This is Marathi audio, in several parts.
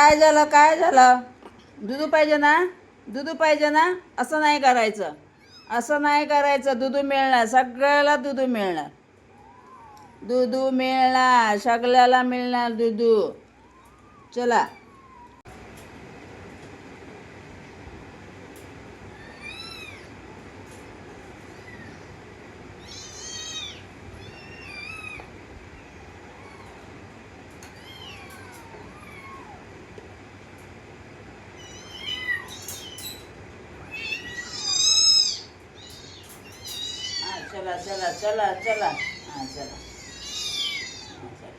काय झालं? दुधू पाहिजे ना? दुधू पाहिजे ना? असं नाही करायचं. असं नाही करायचं. दुधू मिळणार, सगळ्याला दुधू मिळणार. दुधू मिळणार, सगळ्याला मिळणार दुधू. चला. हां, चला चला चला चला. हां, चला. हां, चला.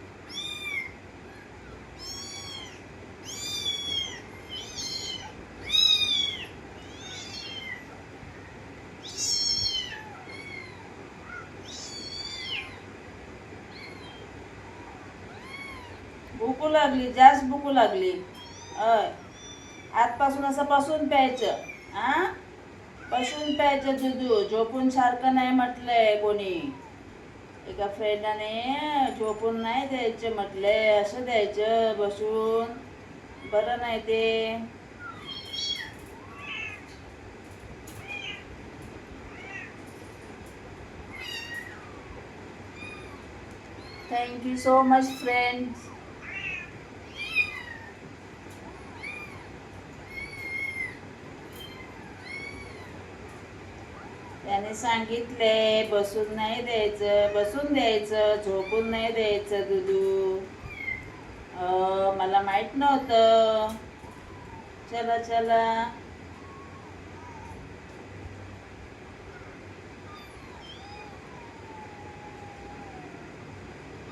भूकू लागली, जास्त भूकू लागली. अय, आजपासून असं पासून प्यायचं. हा, पासून प्यायचं दूध. झोपून सारखं नाही म्हटलंय कोणी. एका फ्रेंडाने झोपून नाही द्यायचं म्हटलंय, असं द्यायचं बसून. बरं नाही ते. Thank you so much friends. त्याने सांगितले बसून नाही द्यायचं, बसून द्यायचं, झोपून नाही द्यायचं दुधू. मला माहित नव्हतं. चला चला.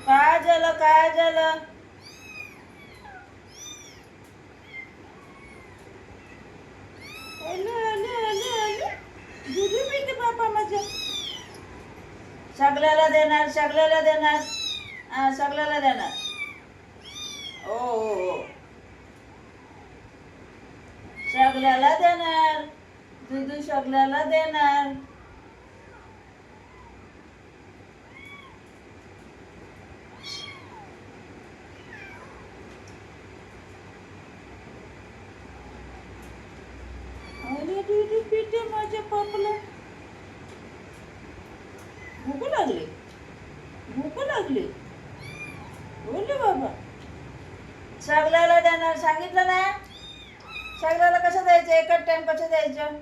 काय झालं? काय झालं? दुधू पिते बाबा माझं. सगळ्याला देणार, सगळ्याला देणार. हा, सगळ्याला देणार. हो हो हो, सगळ्याला देणार. दुधू सगळ्याला देणार. अरे दुधू पिते माझ्या पप्पाला. भूक लागली, भूक लागली. बोलले बाबा. सगळ्याला देणार सांगितलं ना. सगळ्याला कसं द्यायचं? एकच टाइम कसं द्यायचं?